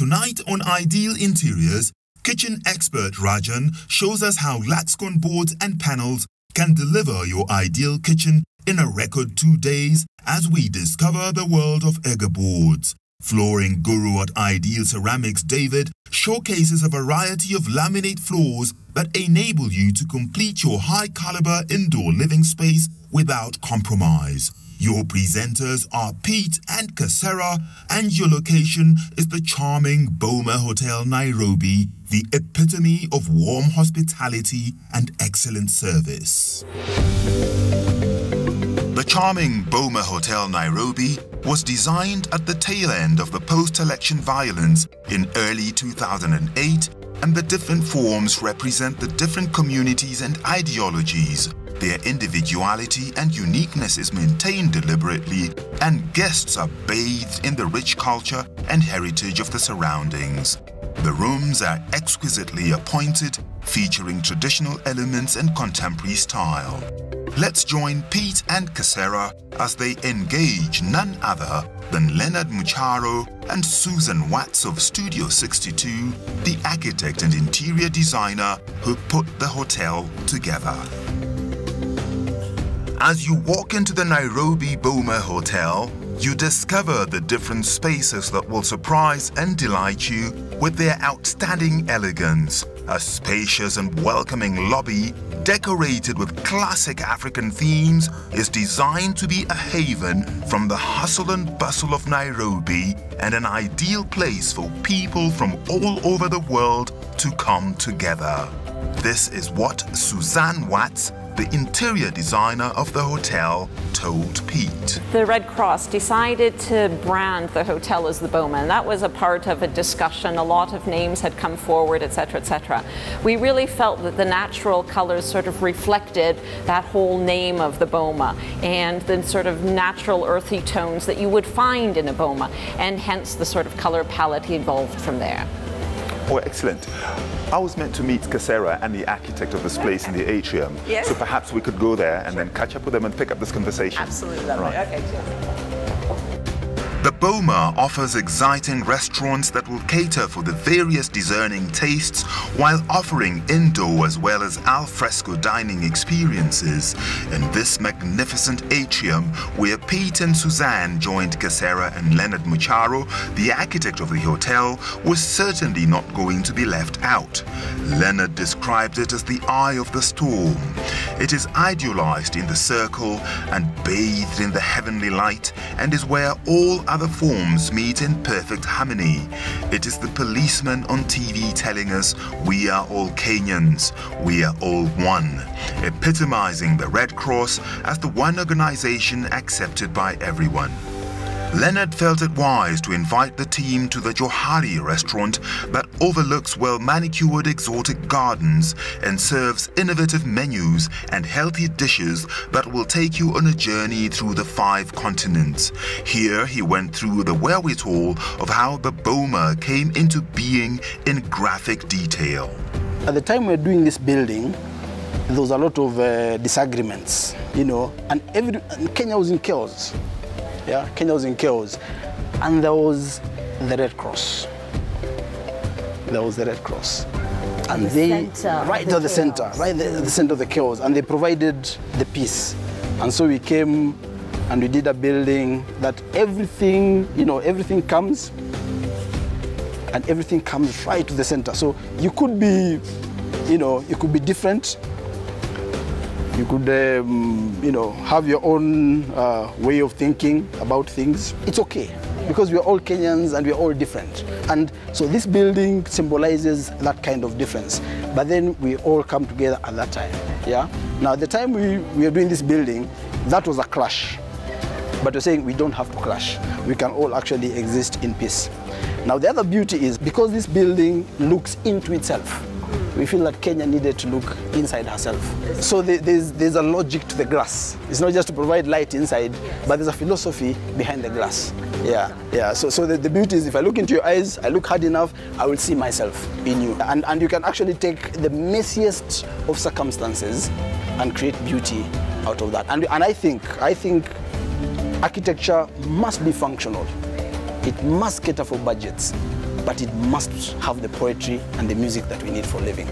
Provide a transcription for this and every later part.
Tonight on Ideal Interiors, kitchen expert Rajan shows us how Laxcon boards and panels can deliver your ideal kitchen in a record 2 days as we discover the world of Eiger boards. Flooring guru at Ideal Ceramics David showcases a variety of laminate floors that enable you to complete your high-caliber indoor living space without compromise. Your presenters are Pete and Kasera, and your location is the charming Boma Hotel Nairobi, the epitome of warm hospitality and excellent service. The charming Boma Hotel Nairobi was designed at the tail end of the post-election violence in early 2008, and the different forms represent the different communities and ideologies. Their individuality and uniqueness is maintained deliberately, and guests are bathed in the rich culture and heritage of the surroundings. The rooms are exquisitely appointed, featuring traditional elements and contemporary style. Let's join Pete and Kasera as they engage none other than Leonard Mucharo and Susan Watts of Studio 62, the architect and interior designer who put the hotel together. As you walk into the Nairobi Boma Hotel, you discover the different spaces that will surprise and delight you with their outstanding elegance. A spacious and welcoming lobby, decorated with classic African themes, is designed to be a haven from the hustle and bustle of Nairobi and an ideal place for people from all over the world to come together. This is what Suzanne Watts, the interior designer of the hotel, told Pete. The Red Cross decided to brand the hotel as the Boma, and that was a part of a discussion. A lot of names had come forward, etc., etc. We really felt that the natural colors sort of reflected that whole name of the Boma and the sort of natural earthy tones that you would find in a Boma, and hence the sort of color palette evolved from there. Oh, excellent. I was meant to meet Kasera and the architect of this place in the atrium. Yes. So perhaps we could go there and then catch up with them and pick up this conversation. Absolutely. Right. Okay. The Boma offers exciting restaurants that will cater for the various discerning tastes while offering indoor as well as al fresco dining experiences. In this magnificent atrium where Pete and Suzanne joined Kasera and Leonard Mucharo, the architect of the hotel, was certainly not going to be left out. Leonard described it as the eye of the storm. It is idealized in the circle and bathed in the heavenly light, and is where all other forms meet in perfect harmony. It is the policeman on TV telling us we are all Kenyans, we are all one, epitomizing the Red Cross as the one organization accepted by everyone. Leonard felt it wise to invite the team to the Johari restaurant that overlooks well-manicured exotic gardens and serves innovative menus and healthy dishes that will take you on a journey through the 5 continents. Here he went through the wherewithal of how the Boma came into being in graphic detail. At the time we were doing this building, there was a lot of disagreements, you know, and Kenya was in chaos. Yeah, Kenya was in chaos, and there was the Red Cross. There was the Red Cross, and they right at the center, right at the center of the chaos, and they provided the peace. And so we came, and we did a building that everything, you know, everything comes, and everything comes right to the center. So you could be, you know, you could be different. You could, you know, have your own way of thinking about things. It's okay, because we're all Kenyans and we're all different. And so this building symbolizes that kind of difference. But then we all come together at that time, yeah? Now, at the time we were doing this building, that was a clash. But we're saying we don't have to clash. We can all actually exist in peace. Now, the other beauty is, because this building looks into itself, we feel that Kenya needed to look inside herself. So there's a logic to the glass. It's not just to provide light inside, but there's a philosophy behind the glass. Yeah, yeah. So the beauty is, if I look into your eyes, I look hard enough, I will see myself in you. And you can actually take the messiest of circumstances and create beauty out of that. And I think architecture must be functional. It must cater for budgets. but it must have the poetry and the music that we need for living.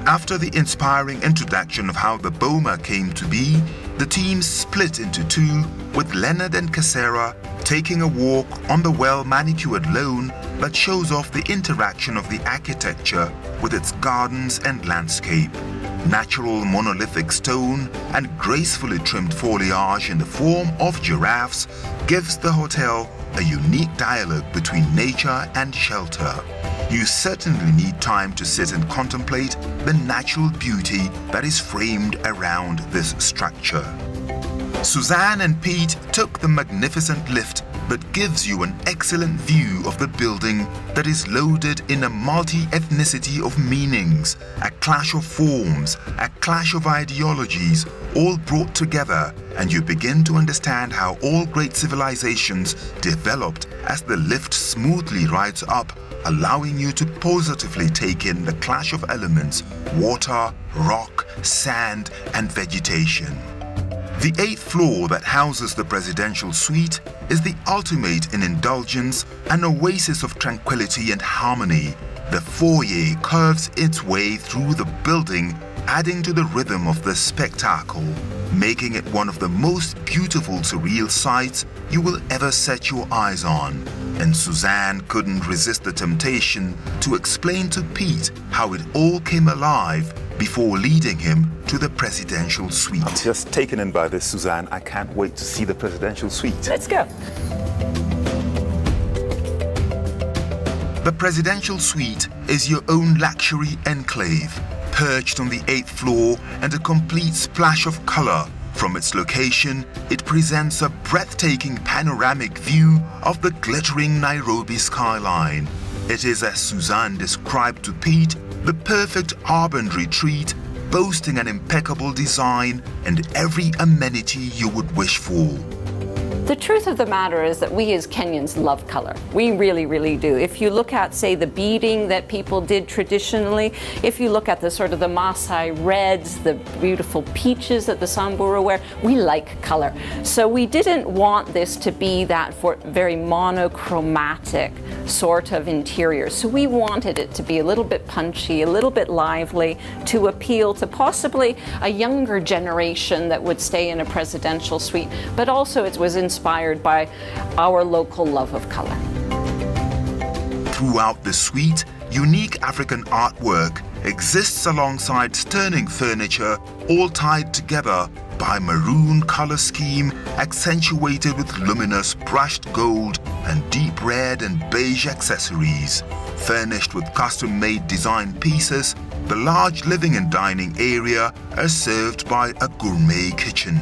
After the inspiring introduction of how the Boma came to be, the team split into two, with Leonard and Casera taking a walk on the well-manicured lawn that shows off the interaction of the architecture with its gardens and landscape. Natural monolithic stone and gracefully trimmed foliage in the form of giraffes gives the hotel a unique dialogue between nature and shelter. You certainly need time to sit and contemplate the natural beauty that is framed around this structure. Suzanne and Pete took the magnificent lift that gives you an excellent view of the building that is loaded in a multi-ethnicity of meanings, a clash of forms, a clash of ideologies, all brought together, and you begin to understand how all great civilizations developed as the lift smoothly rides up, allowing you to positively take in the clash of elements: water, rock, sand, and vegetation. The 8th floor that houses the presidential suite is the ultimate in indulgence, an oasis of tranquility and harmony. The foyer curves its way through the building, adding to the rhythm of the spectacle, making it one of the most beautiful surreal sights you will ever set your eyes on. And Suzanne couldn't resist the temptation to explain to Pete how it all came alive before leading him to the presidential suite. I'm just taken in by this, Suzanne. I can't wait to see the presidential suite. Let's go. The presidential suite is your own luxury enclave, perched on the 8th floor and a complete splash of color. From its location, it presents a breathtaking panoramic view of the glittering Nairobi skyline. It is, as Suzanne described to Pete, the perfect urban retreat, boasting an impeccable design and every amenity you would wish for. The truth of the matter is that we as Kenyans love color. We really, really do. If you look at, say, the beading that people did traditionally, if you look at the sort of the Maasai reds, the beautiful peaches that the Samburu wear, we like color. So we didn't want this to be that very monochromatic sort of interior. So we wanted it to be a little bit punchy, a little bit lively, to appeal to possibly a younger generation that would stay in a presidential suite, but also it was inspired by our local love of color. Throughout the suite, unique African artwork exists alongside stunning furniture, all tied together by maroon color scheme accentuated with luminous brushed gold and deep red and beige accessories. Furnished with custom-made design pieces, the large living and dining area is served by a gourmet kitchen.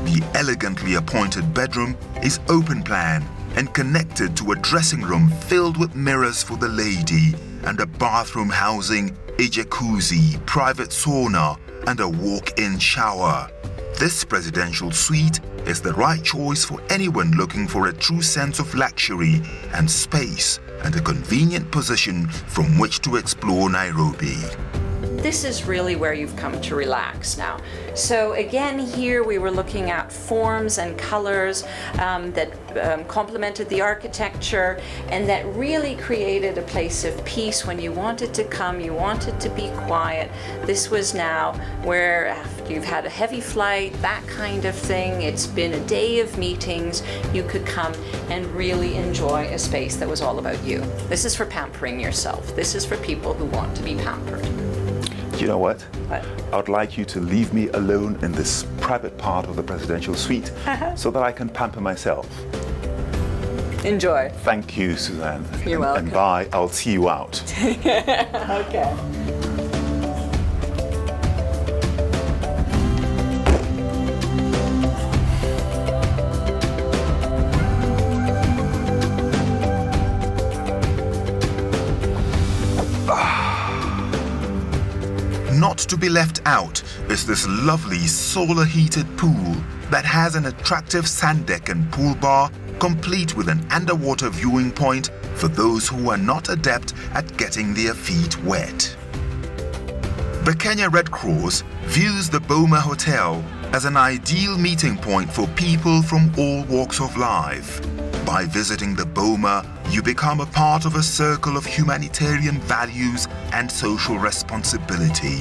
The elegantly appointed bedroom is open plan and connected to a dressing room filled with mirrors for the lady and a bathroom housing a jacuzzi, private sauna, and a walk-in shower. This presidential suite is the right choice for anyone looking for a true sense of luxury and space and a convenient position from which to explore Nairobi. This is really where you've come to relax now. So again, here we were looking at forms and colors that complemented the architecture and that really created a place of peace when you wanted to come, you wanted to be quiet. This was now where after you've had a heavy flight, that kind of thing, it's been a day of meetings, you could come and really enjoy a space that was all about you. This is for pampering yourself. This is for people who want to be pampered. You know what? What? I'd like you to leave me alone in this private part of the presidential suite so that I can pamper myself. Enjoy. Thank you, Suzanne. You're welcome. And bye. I'll see you out. Okay. Not to be left out is this lovely solar-heated pool that has an attractive sand deck and pool bar, complete with an underwater viewing point for those who are not adept at getting their feet wet. The Kenya Red Cross views the Boma Hotel as an ideal meeting point for people from all walks of life. By visiting the Boma, you become a part of a circle of humanitarian values and social responsibility.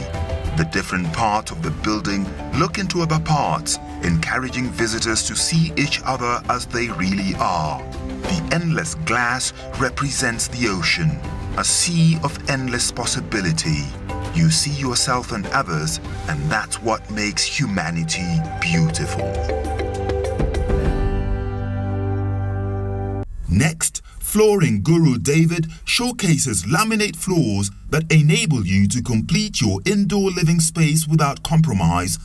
The different parts of the building look into other parts, encouraging visitors to see each other as they really are. The endless glass represents the ocean, a sea of endless possibility. You see yourself and others, and that's what makes humanity beautiful. Next, flooring guru David showcases laminate floors that enable you to complete your indoor living space without compromise.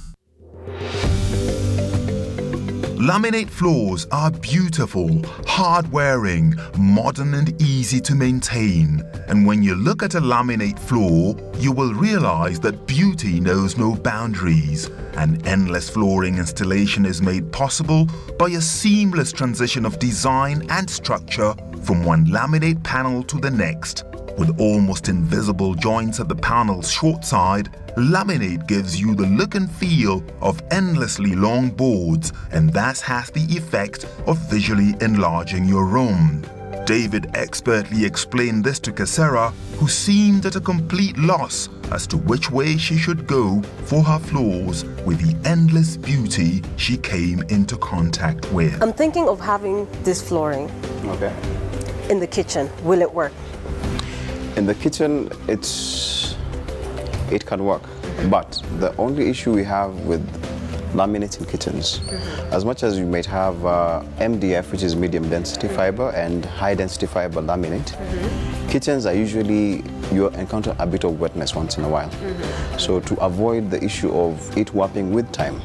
Laminate floors are beautiful, hard-wearing, modern and easy to maintain. And when you look at a laminate floor, you will realize that beauty knows no boundaries. An endless flooring installation is made possible by a seamless transition of design and structure from one laminate panel to the next. With almost invisible joints at the panel's short side, laminate gives you the look and feel of endlessly long boards and thus has the effect of visually enlarging your room. David expertly explained this to Kasera, who seemed at a complete loss as to which way she should go for her floors with the endless beauty she came into contact with. I'm thinking of having this flooring in the kitchen. Will it work? In the kitchen, it can work, but the only issue we have with laminates in kitchens, as much as you might have MDF, which is medium density fiber, and high density fiber laminate, kitchens are usually, you encounter a bit of wetness once in a while. So to avoid the issue of it warping with time,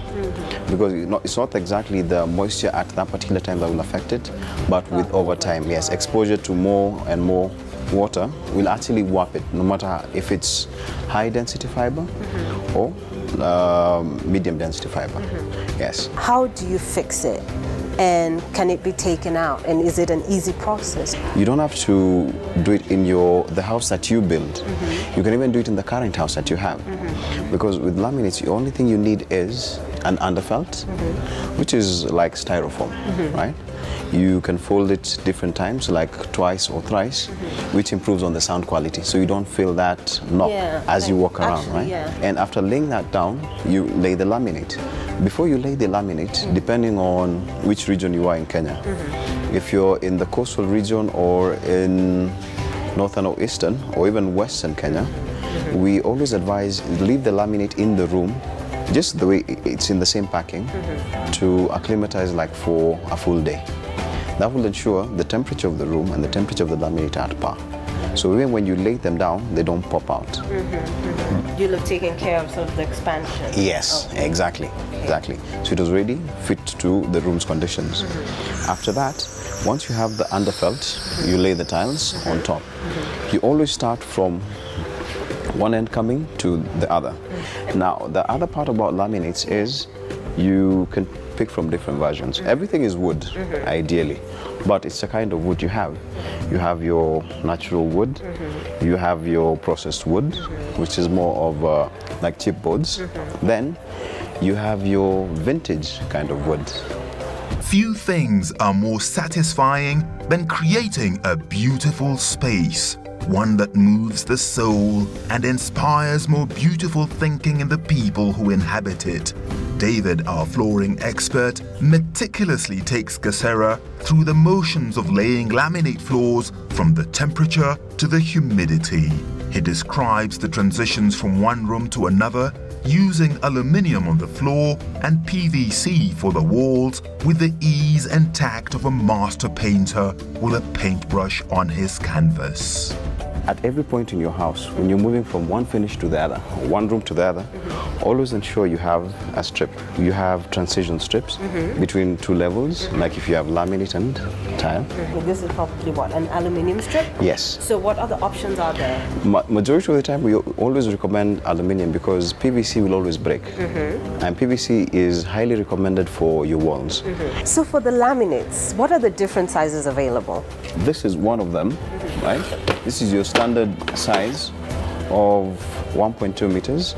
because it's not exactly the moisture at that particular time that will affect it, but with over time, yes, exposure to more and more water will actually warp it, no matter if it's high density fiber or medium density fiber. Yes. How do you fix it? And can it be taken out? And is it an easy process? You don't have to do it in the house that you build. You can even do it in the current house that you have. Because with laminates, the only thing you need is an underfelt, which is like styrofoam, right? You can fold it different times, like twice or thrice, which improves on the sound quality. So you don't feel that knock as you walk around, right? And after laying that down, you lay the laminate. Before you lay the laminate, depending on which region you are in Kenya, if you're in the coastal region or in northern or eastern or even western Kenya, we always advise leave the laminate in the room just the way it's in the same packing to acclimatize like for a full day. That will ensure the temperature of the room and the temperature of the laminate are at par. So even when you lay them down, they don't pop out. You'll have taken care of sort of the expansion. Yes, exactly. Exactly. So it was ready, fit to the room's conditions. After that, once you have the underfelt, you lay the tiles on top. You always start from one end coming to the other. Now, the other part about laminates is you can pick from different versions. Everything is wood, ideally, but it's the kind of wood you have. You have your natural wood, you have your processed wood, which is more of like chipboards. Then you have your vintage kind of wood. Few things are more satisfying than creating a beautiful space, one that moves the soul and inspires more beautiful thinking in the people who inhabit it. David, our flooring expert, meticulously takes Kasera through the motions of laying laminate floors from the temperature to the humidity. He describes the transitions from one room to another using aluminium on the floor and PVC for the walls with the ease and tact of a master painter with a paintbrush on his canvas. At every point in your house, when you're moving from one finish to the other, one room to the other, always ensure you have a strip. You have transition strips between two levels, like if you have laminate and tile. This is probably what, an aluminium strip? Yes. So what other options are there? Majority of the time, we always recommend aluminium because PVC will always break. And PVC is highly recommended for your walls. So for the laminates, what are the different sizes available? This is one of them, right? This is your standard size of 1.2 meters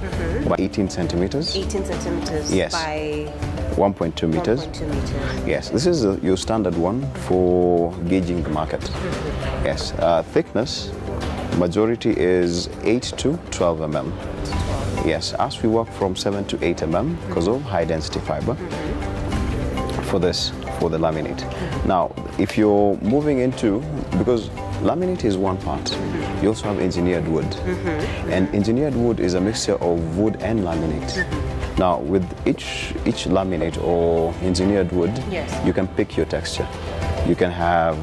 by 18 centimeters. 18 centimeters by 1.2 meters. 1.2 meters. Yes, this is your standard one for gauging the market. Yes, thickness, majority is 8 to 12 mm. Yes, as we work from 7 to 8 mm because of high density fiber for this, for the laminate. Now, if you're moving into, because laminate is one part, you also have engineered wood. And engineered wood is a mixture of wood and laminate. Now, with each laminate or engineered wood, you can pick your texture. You can have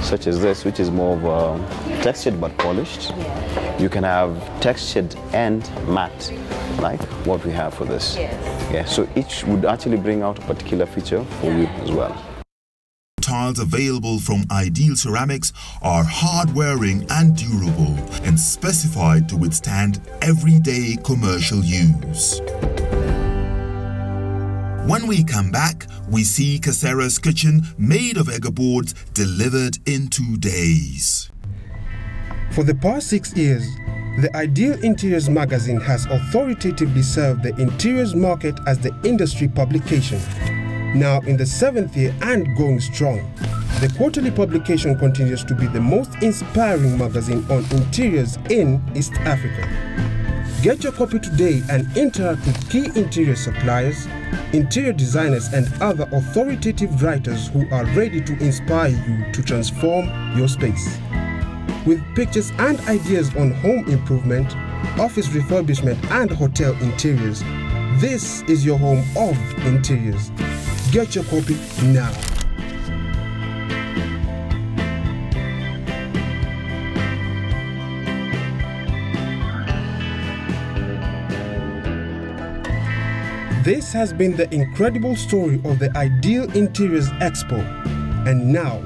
such as this, which is more of a textured but polished. You can have textured and matte, like what we have for this. Yeah, so each would actually bring out a particular feature for you as well. Tiles available from Ideal Ceramics are hard-wearing and durable and specified to withstand everyday commercial use. When we come back, we see Casera's kitchen made of Ega boards delivered in 2 days. For the past 6 years, the Ideal Interiors magazine has authoritatively served the interiors market as the industry publication. Now in the 7th year and going strong, the quarterly publication continues to be the most inspiring magazine on interiors in East Africa. Get your copy today and interact with key interior suppliers, interior designers and other authoritative writers who are ready to inspire you to transform your space. With pictures and ideas on home improvement, office refurbishment and hotel interiors, this is your home of interiors. Get your copy now. This has been the incredible story of the Ideal Interiors Expo. And now,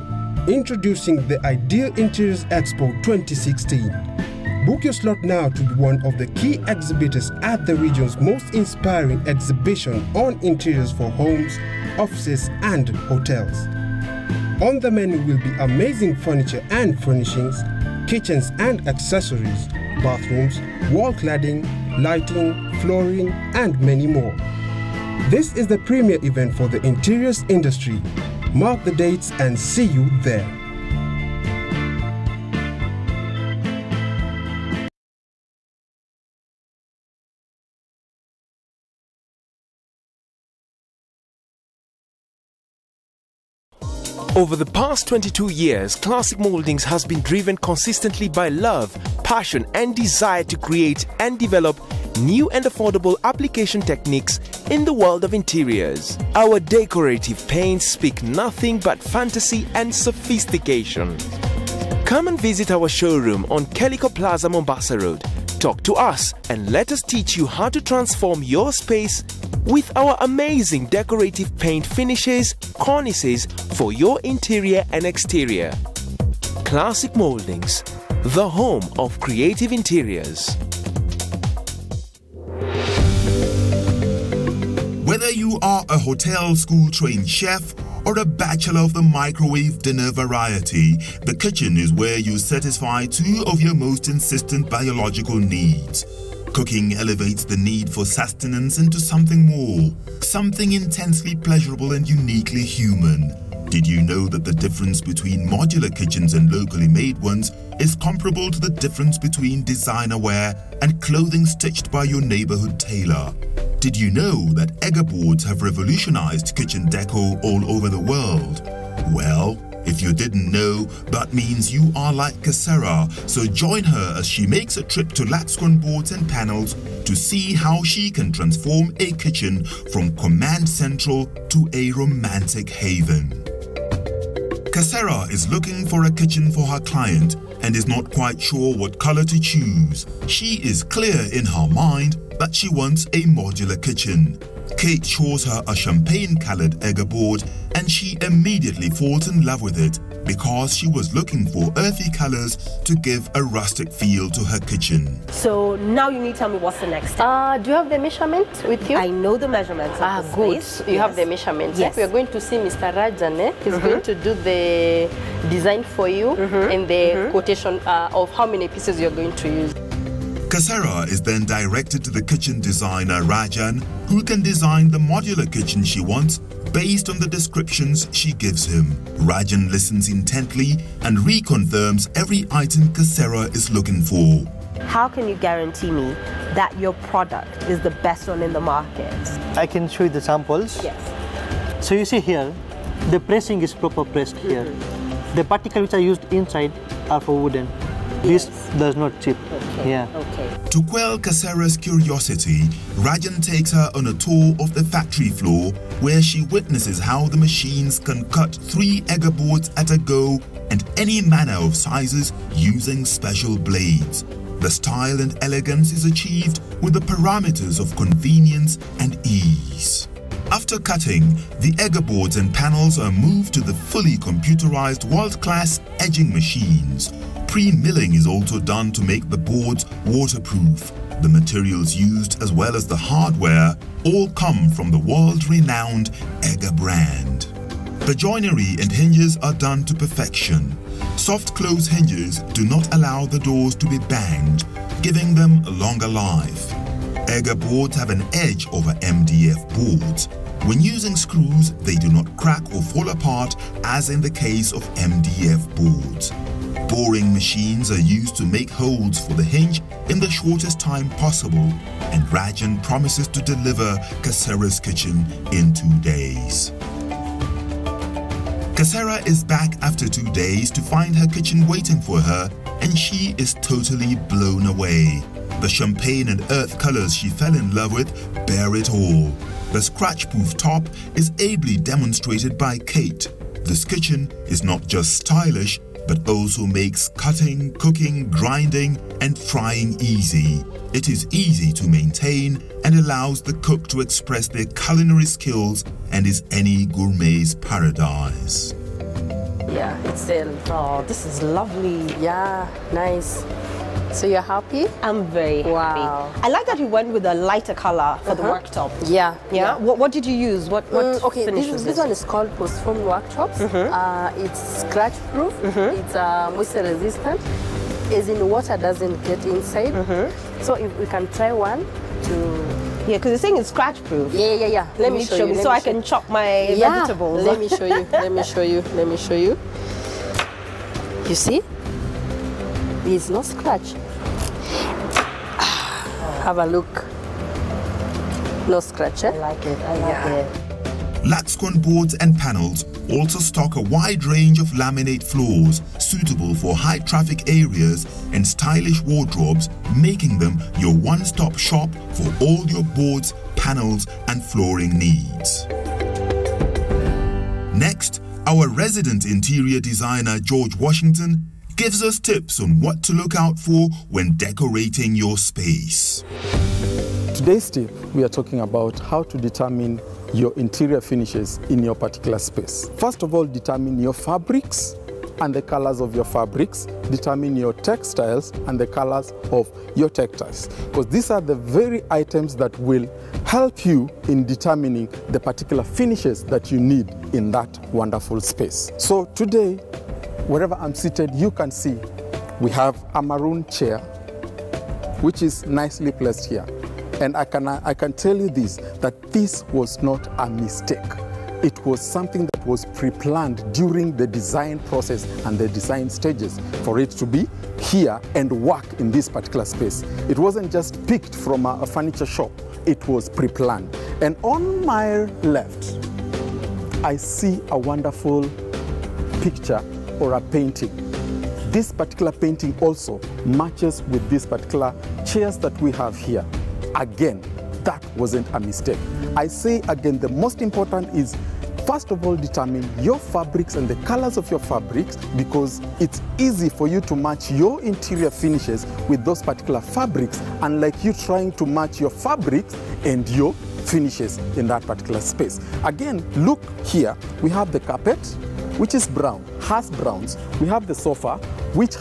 introducing the Ideal Interiors Expo 2016. Book your slot now to be one of the key exhibitors at the region's most inspiring exhibition on interiors for homes, offices and hotels. On the menu will be amazing furniture and furnishings, kitchens and accessories, bathrooms, wall cladding, lighting, flooring and many more. This is the premier event for the interiors industry. Mark the dates and see you there. Over the past 22 years, Classic Moldings has been driven consistently by love, passion and desire to create and develop new and affordable application techniques in the world of interiors. Our decorative paints speak nothing but fantasy and sophistication. Come and visit our showroom on Calico Plaza, Mombasa Road. Talk to us and let us teach you how to transform your space with our amazing decorative paint finishes, cornices for your interior and exterior. Classic Moldings, the home of creative interiors. Whether you are a hotel school-trained chef or a bachelor of the microwave dinner variety, the kitchen is where you satisfy two of your most insistent biological needs. Cooking elevates the need for sustenance into something more, something intensely pleasurable and uniquely human. Did you know that the difference between modular kitchens and locally made ones is comparable to the difference between designer wear and clothing stitched by your neighborhood tailor? Did you know that Ega boards have revolutionized kitchen deco all over the world? Well, if you didn't know, that means you are like Casera, so join her as she makes a trip to Latsquan boards and panels to see how she can transform a kitchen from command central to a romantic haven. Casera is looking for a kitchen for her client and is not quite sure what color to choose. She is clear in her mind that she wants a modular kitchen. Kate shows her a champagne-colored Ega board and she immediately falls in love with it because she was looking for earthy colors to give a rustic feel to her kitchen. So now you need to tell me what's the next step. Do you have the measurement with you? I know the measurements of the good. space. You have the measurements. Yes. We are going to see Mr. Rajane. He's going to do the design for you and the quotation of how many pieces you're going to use. Kasera is then directed to the kitchen designer Rajan, who can design the modular kitchen she wants based on the descriptions she gives him. Rajan listens intently and reconfirms every item Kasera is looking for. How can you guarantee me that your product is the best one in the market? I can show you the samples. Yes. So you see here, the pressing is proper pressed here. The particles which are used inside are for wooden. This does not chip. Okay. Yeah. Okay. To quell Kasera's curiosity, Rajan takes her on a tour of the factory floor where she witnesses how the machines can cut 3 Egger boards at a go and any manner of sizes using special blades. The style and elegance is achieved with the parameters of convenience and ease. After cutting, the Egger boards and panels are moved to the fully computerized world-class edging machines. Pre-milling is also done to make the boards waterproof. The materials used as well as the hardware all come from the world-renowned Egger brand. The joinery and hinges are done to perfection. Soft close hinges do not allow the doors to be banged, giving them a longer life. Egger boards have an edge over MDF boards. When using screws, they do not crack or fall apart as in the case of MDF boards. Boring machines are used to make holes for the hinge in the shortest time possible, and Rajan promises to deliver Kasera's kitchen in 2 days. Kasera is back after 2 days to find her kitchen waiting for her, and she is totally blown away. The champagne and earth colors she fell in love with bear it all. The scratch-proof top is ably demonstrated by Kate. This kitchen is not just stylish, but also makes cutting, cooking, grinding, and frying easy. It is easy to maintain and allows the cook to express their culinary skills and is any gourmet's paradise. Yeah, it's Oh, this is lovely. yeah, nice. So you're happy? I'm very Wow. happy. I like that you went with a lighter color for the worktop. Yeah. Yeah. What did you use? What Okay, finish this, was this one is called post-foam worktops. It's scratch-proof. It's moisture resistant, as in water doesn't get inside. So if we can try one to... Yeah, because the thing is scratch-proof. Yeah. Let me show you. So I can chop my vegetables. Let me show you. Let me show you. Let me show you. You see? There's no scratch. Have a look. No scratch, eh? I like it. I like it. Laxcon boards and panels also stock a wide range of laminate floors suitable for high traffic areas and stylish wardrobes, making them your one-stop shop for all your boards, panels, and flooring needs. Next, our resident interior designer George Washington gives us tips on what to look out for when decorating your space. Today's tip, we are talking about how to determine your interior finishes in your particular space. First of all, determine your fabrics and the colors of your fabrics. Determine your textiles and the colors of your textiles, because these are the very items that will help you in determining the particular finishes that you need in that wonderful space. So today, wherever I'm seated, you can see we have a maroon chair, which is nicely placed here. And I can tell you this, that this was not a mistake. It was something that was pre-planned during the design process and the design stages for it to be here and work in this particular space. It wasn't just picked from a furniture shop, it was pre-planned. And on my left, I see a wonderful picture or a painting. This particular painting also matches with these particular chairs that we have here. Again, that wasn't a mistake. I say again, the most important is, first of all, determine your fabrics and the colors of your fabrics, because it's easy for you to match your interior finishes with those particular fabrics, unlike you trying to match your fabrics and your finishes in that particular space. Again, look here, we have the carpet, which is brown, has browns. We have the sofa, which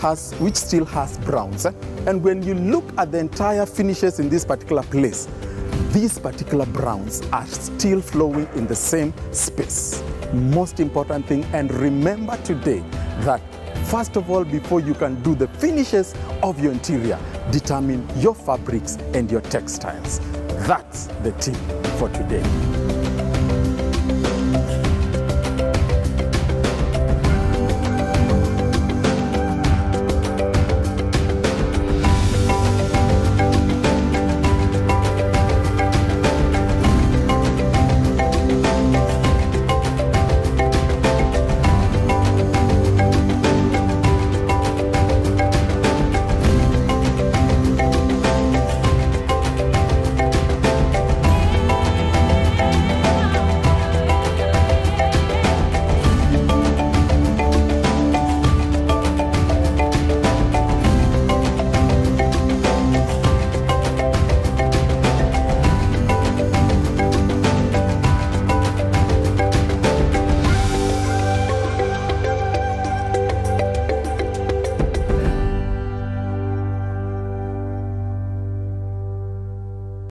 still has browns. And when you look at the entire finishes in this particular place, these particular browns are still flowing in the same space. Most important thing, and remember today that First of all, before you can do the finishes of your interior, determine your fabrics and your textiles. That's the tip for today.